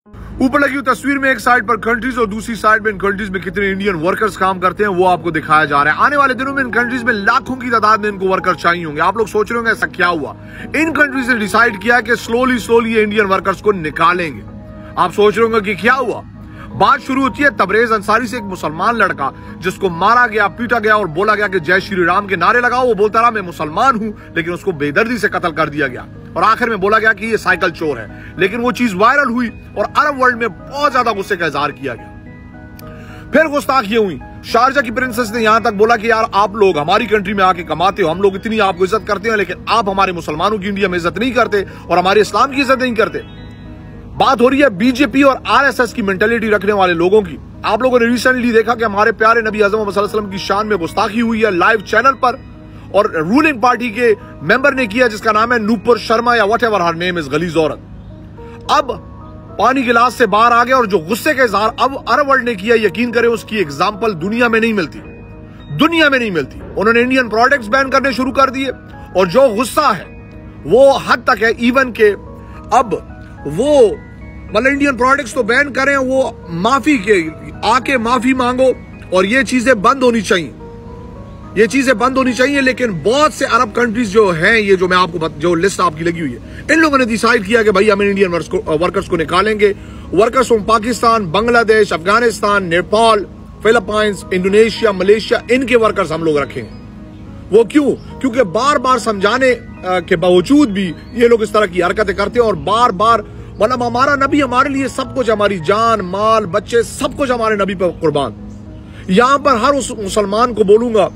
ऊपर लगी हुई तस्वीर में एक साइड पर कंट्रीज और दूसरी साइड में इन कंट्रीज में कितने इंडियन वर्कर्स काम करते हैं वो आपको दिखाया जा रहा है। आने वाले दिनों में इन कंट्रीज में लाखों की तादाद में इनको वर्कर चाहिए होंगे। आप लोग सोच रहे होंगे ऐसा क्या हुआ। इन कंट्रीज ने डिसाइड किया कि स्लोली ये इंडियन वर्कर्स को निकालेंगे। आप सोच रहे होंगे कि क्या हुआ। बात शुरू होती है तबरेज अंसारी से, एक मुसलमान लड़का जिसको मारा गया, पीटा गया और बोला गया कि जय श्री राम के नारे लगाओ। वो बोलता रहा मैं मुसलमान हूं, लेकिन उसको बेदर्दी से कत्ल कर दिया गया और आखिर में बोला गया कि ये साइकिल चोर है। लेकिन वो चीज वायरल हुई और अरब वर्ल्ड में बहुत ज्यादा गुस्से का इजहार किया गया। फिर गुस्ताखियां हुई। शारजा की प्रिंसेस ने यहां तक बोला कि यार आप लोग हमारी कंट्री में आके कमाते हो, हम लोग इतनी आपको इज्जत करते हैं, लेकिन आप हमारे मुसलमानों की इंडिया में इज्जत नहीं करते और हमारे इस्लाम की इज्जत नहीं करते। बात हो रही है बीजेपी और आरएसएस की मेंटालिटी रखने वाले लोगों की। आप लोगों ने रिसेंटली देखा कि हमारे प्यारे नबी आज़म सल्लल्लाहु अलैहि वसल्लम की शान में गुस्ताखी हुई है लाइव चैनल पर, और रूलिंग पार्टी के मेंबर ने किया जिसका नाम है नूपुर शर्मा या whatever her name is, गलीज औरत। अब पानी गिलास से बाहर आ गया और जो गुस्से का इजहार अब अरब वर्ल्ड ने किया, यकीन करें उसकी एग्जाम्पल दुनिया में नहीं मिलती, दुनिया में नहीं मिलती। उन्होंने इंडियन प्रोडक्ट्स बैन करने शुरू कर दिए और जो गुस्सा है वो हद तक है इवन के अब वो मतलब इंडियन प्रोडक्ट्स तो बैन करें, वो माफी के आके माफी मांगो और ये चीजें बंद होनी चाहिए, ये चीजें बंद होनी चाहिए। लेकिन बहुत से अरब कंट्रीज जो हैं, ये जो मैं आपको जो लिस्ट आपकी लगी हुई है, इन लोगों ने डिसाइड किया कि भाई हम इंडियन वर्कर्स को निकालेंगे। Workers from Pakistan, Bangladesh, Afghanistan, Nepal, Philippines, Indonesia, Malaysia, इनके वर्कर्स हम लोग रखेंगे। वो क्यों? क्योंकि बार बार समझाने के बावजूद भी ये लोग इस तरह की हरकतें करते हैं और बार बार मतलब हमारा नबी हमारे लिए सब कुछ, हमारी जान माल बच्चे सब कुछ हमारे नबी पर कुर्बान। यहां पर हर उस मुसलमान को बोलूंगा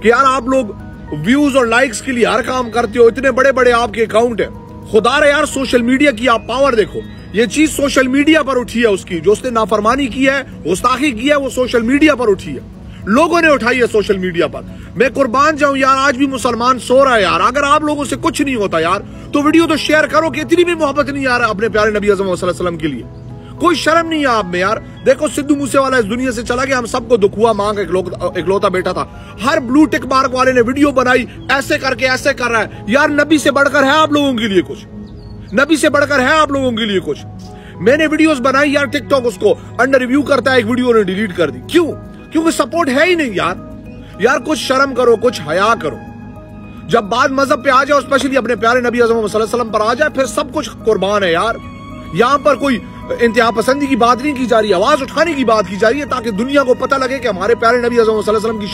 कि यार आप लोग व्यूज और लाइक्स के लिए हर काम करते हो, इतने बड़े बड़े आपके अकाउंट है, खुदा रे यार सोशल मीडिया की आप पावर देखो। ये चीज सोशल मीडिया पर उठी है, उसकी जो उसने नाफरमानी की है, गुस्ताखी की है, वो सोशल मीडिया पर उठी है, लोगों ने उठाई है सोशल मीडिया पर। मैं कुर्बान जाऊं यार, आज भी मुसलमान सो रहा है यार। अगर आप लोगों से कुछ नहीं होता यार तो वीडियो तो शेयर करो कि इतनी भी मोहब्बत नहीं यार अपने प्यारे नबी आज़म सल्लल्लाहु अलैहि वसल्लम के लिए। कोई शर्म नहीं है आप में यार। देखो सिद्धू मूसेवाला इस दुनिया से चला गया, हम सबको दुख हुआ, मां का इकलौता बेटा था। हर ब्लू टिक मार्क वाले ने वीडियो बनाई, ऐसे करके ऐसे कर रहा है यार। नबी से बढ़कर है आप लोगों के लिए कुछ, नबी से बढ़कर है आप लोगों के लिए कुछ। मैंने वीडियोस बनाई यार, टिकटॉक उसको अंडर रिव्यू करता है, एक वीडियो ने डिलीट कर दी। क्यों? क्योंकि सपोर्ट है ही नहीं यार। यार कुछ शर्म करो, कुछ हया करो। जब बात मजहब पे आ जाए, स्पेशली अपने प्यारे नबी आज़म सल्लल्लाहु अलैहि वसल्लम पर आ जाए, फिर सब कुछ कुर्बान है यार। यहां पर कोई इंतहा पसंदी की बात नहीं की जा रही, आवाज उठाने की बात की जा रही है ताकि दुनिया को पता लगे कि हमारे प्यारे नबी आज़म सल्लल्लाहु अलैहि वसल्लम की